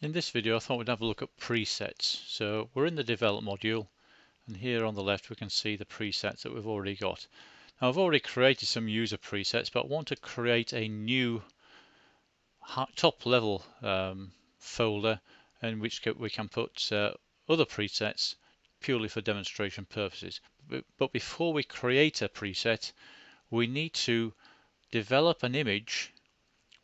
In this video I thought we'd have a look at presets. So we're in the develop module, and here on the left we can see the presets that we've already got. Now I've already created some user presets, but I want to create a new top level folder in which we can put other presets purely for demonstration purposes. But before we create a preset, we need to develop an image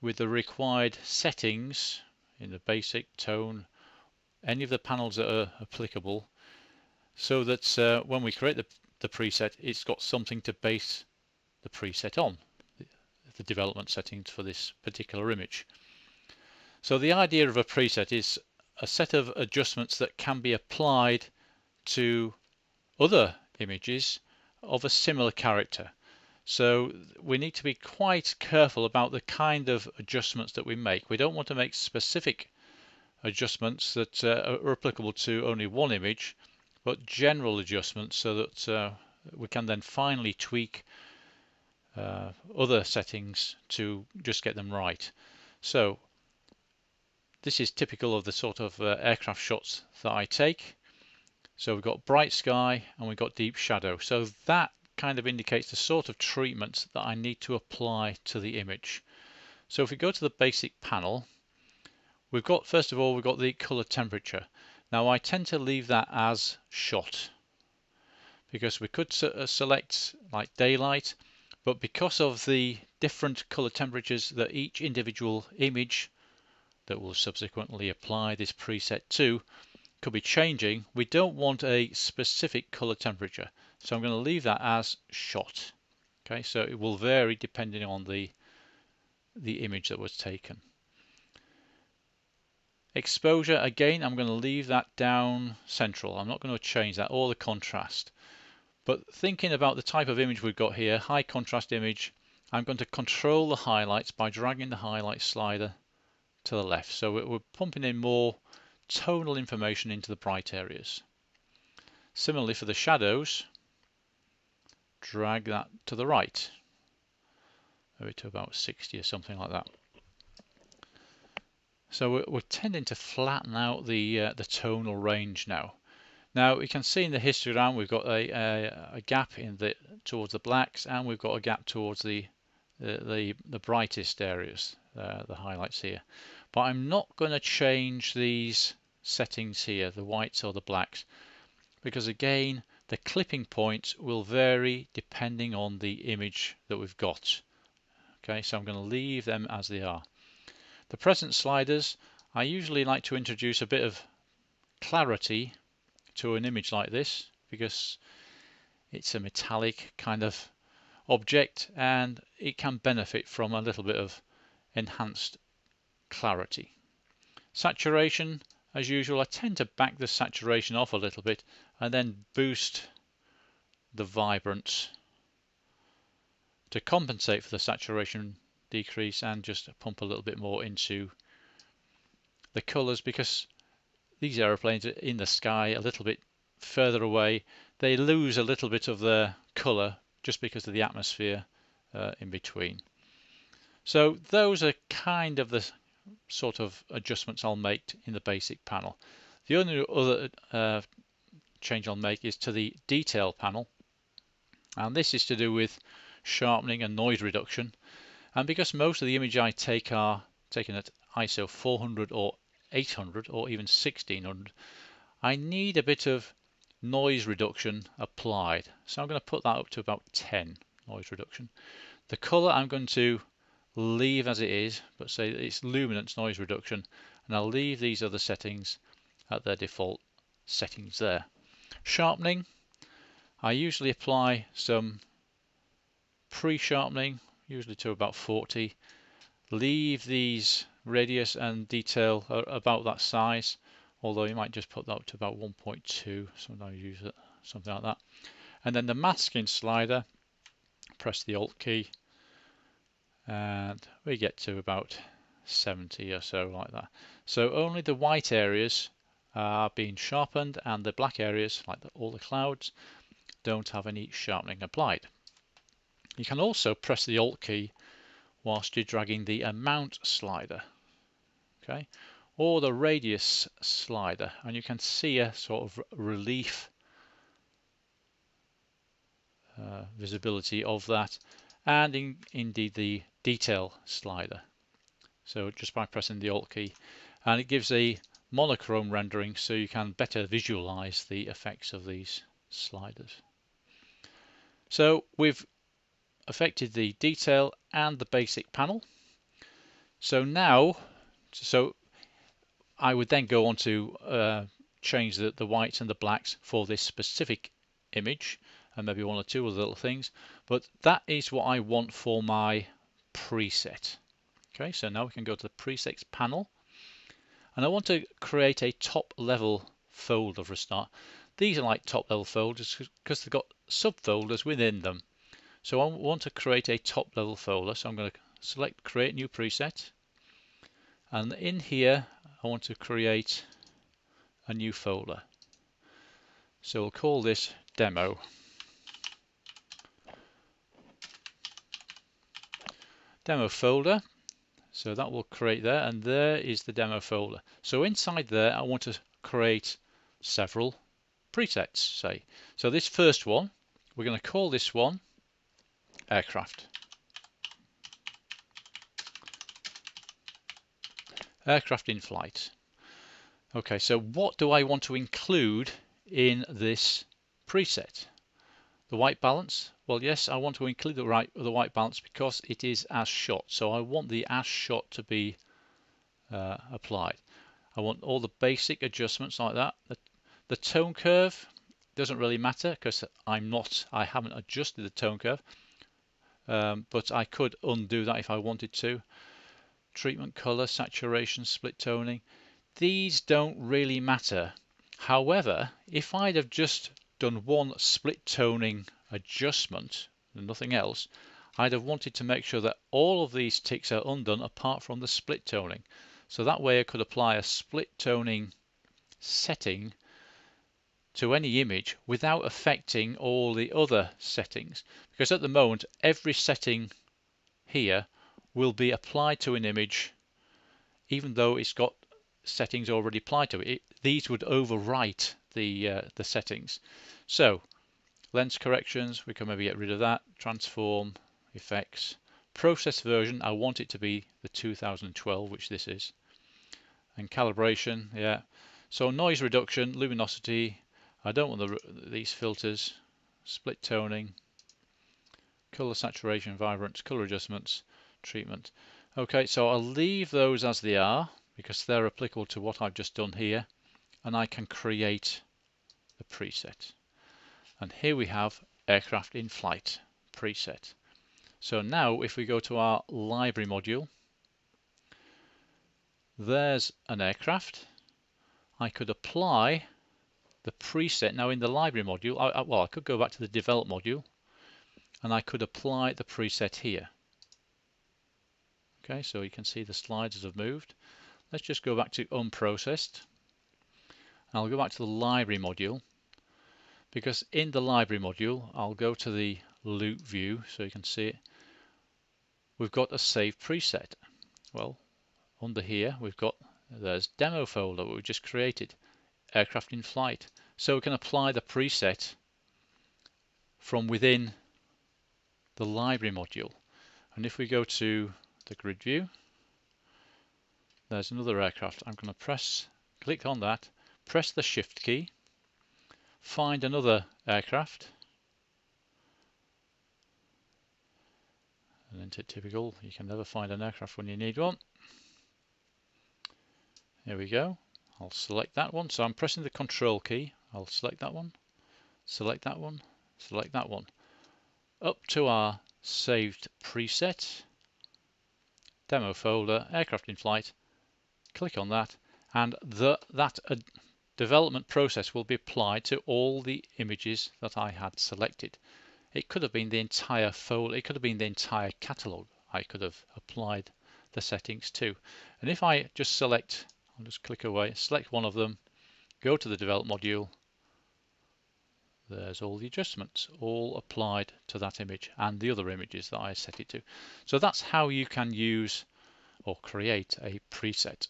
with the required settings in the basic, tone, any of the panels that are applicable, so that when we create the preset, it's got something to base the preset on, the development settings for this particular image. So the idea of a preset is a set of adjustments that can be applied to other images of a similar character. So we need to be quite careful about the kind of adjustments that we make. We don't want to make specific adjustments that are applicable to only one image, but general adjustments so that we can then finally tweak other settings to just get them right. So this is typical of the sort of aircraft shots that I take. So we've got bright sky and we've got deep shadow. So that kind of indicates the sort of treatment that I need to apply to the image. So if we go to the basic panel, we've got, first of all, we've got the color temperature. Now I tend to leave that as shot because we could select like daylight, but because of the different color temperatures that each individual image that will subsequently apply this preset to could be changing, we don't want a specific color temperature. So I'm going to leave that as shot. Okay, so it will vary depending on the image that was taken. Exposure, again, I'm going to leave that down central. I'm not going to change that, or the contrast. But thinking about the type of image we've got here, high contrast image, I'm going to control the highlights by dragging the highlight slider to the left. So we're pumping in more tonal information into the bright areas. Similarly for the shadows, drag that to the right, maybe to about 60 or something like that. So we're tending to flatten out the tonal range now. Now we can see in the histogram we've got a gap in towards the blacks, and we've got a gap towards the brightest areas, the highlights here. But I'm not going to change these settings here, the whites or the blacks, because again the clipping points will vary depending on the image that we've got. Okay, so I'm going to leave them as they are. The present sliders, I usually like to introduce a bit of clarity to an image like this because it's a metallic kind of object and it can benefit from a little bit of enhanced clarity. Saturation, as usual, I tend to back the saturation off a little bit and then boost the vibrance to compensate for the saturation decrease, and just pump a little bit more into the colors, because these aeroplanes are in the sky a little bit further away. They lose a little bit of their color just because of the atmosphere in between. So those are kind of the sort of adjustments I'll make in the basic panel. The only other change I'll make is to the detail panel, and this is to do with sharpening and noise reduction. And because most of the image I take are taken at ISO 400 or 800 or even 1600, I need a bit of noise reduction applied. So I'm going to put that up to about 10 noise reduction. The color I'm going to leave as it is, but say that it's luminance noise reduction, and I'll leave these other settings at their default settings there. Sharpening, I usually apply some pre-sharpening, usually to about 40. Leave these radius and detail about that size, although you might just put that up to about 1.2, sometimes use it, something like that. And then the masking slider, press the Alt key, and we get to about 70 or so, like that. So only the white areas are being sharpened, and the black areas, like all the clouds, don't have any sharpening applied. You can also press the Alt key whilst you're dragging the amount slider, okay, or the radius slider, and you can see a sort of relief visibility of that, and indeed the detail slider. So just by pressing the Alt key, and it gives a monochrome rendering so you can better visualize the effects of these sliders. So we've affected the detail and the basic panel. So now, I would then go on to change the whites and the blacks for this specific image, and maybe one or two other little things, but that is what I want for my preset. Okay, so now we can go to the presets panel, and I want to create a top level folder for a start. These are like top level folders because they've got subfolders within them. So I want to create a top level folder, so I'm going to select create new preset, and in here I want to create a new folder. So we'll call this demo. Demo folder. So that will create there, and there is the demo folder. So inside there I want to create several presets, say. So this first one, we're going to call this one aircraft. Aircraft in flight. Okay, so what do I want to include in this preset? The white balance? Well, yes, I want to include the white balance because it is as shot. So I want the as shot to be applied. I want all the basic adjustments like that. The tone curve doesn't really matter because I haven't adjusted the tone curve, but I could undo that if I wanted to. Treatment color, saturation, split toning. These don't really matter. However, if I'd have just done one split toning adjustment and nothing else, I'd have wanted to make sure that all of these ticks are undone apart from the split toning. So that way I could apply a split toning setting to any image without affecting all the other settings. Because at the moment, every setting here will be applied to an image even though it's got settings already applied to it. These would overwrite the settings. So lens corrections, we can maybe get rid of that. Transform, effects, process version, I want it to be the 2012, which this is, and calibration, yeah. So noise reduction, luminosity, I don't want these filters, split toning, color saturation, vibrance, color adjustments, treatment. Okay, so I'll leave those as they are because they're applicable to what I've just done here, and I can create the preset. And here we have aircraft in flight preset. So now if we go to our library module, there's an aircraft. I could apply the preset. Now in the library module, I could go back to the develop module and I could apply the preset here. Okay, so you can see the sliders have moved. Let's just go back to unprocessed. I'll go back to the library module, because in the library module I'll go to the loop view so you can see it. We've got a saved preset. Well, under here there's demo folder we just created, aircraft in flight. So we can apply the preset from within the library module. And if we go to the grid view, there's another aircraft. I'm going to click on that, press the shift key, find another aircraft, and isn't it typical, you can never find an aircraft when you need one. Here we go. I'll select that one. So I'm pressing the control key. I'll select that one, select that one, select that one. Up to our saved preset, demo folder, aircraft in flight. Click on that, and that development process will be applied to all the images that I had selected. It could have been the entire folder, it could have been the entire catalog. I could have applied the settings to. And if I just select, I'll just click away, select one of them, go to the develop module, there's all the adjustments, all applied to that image and the other images that I set it to. So that's how you can use or create a preset.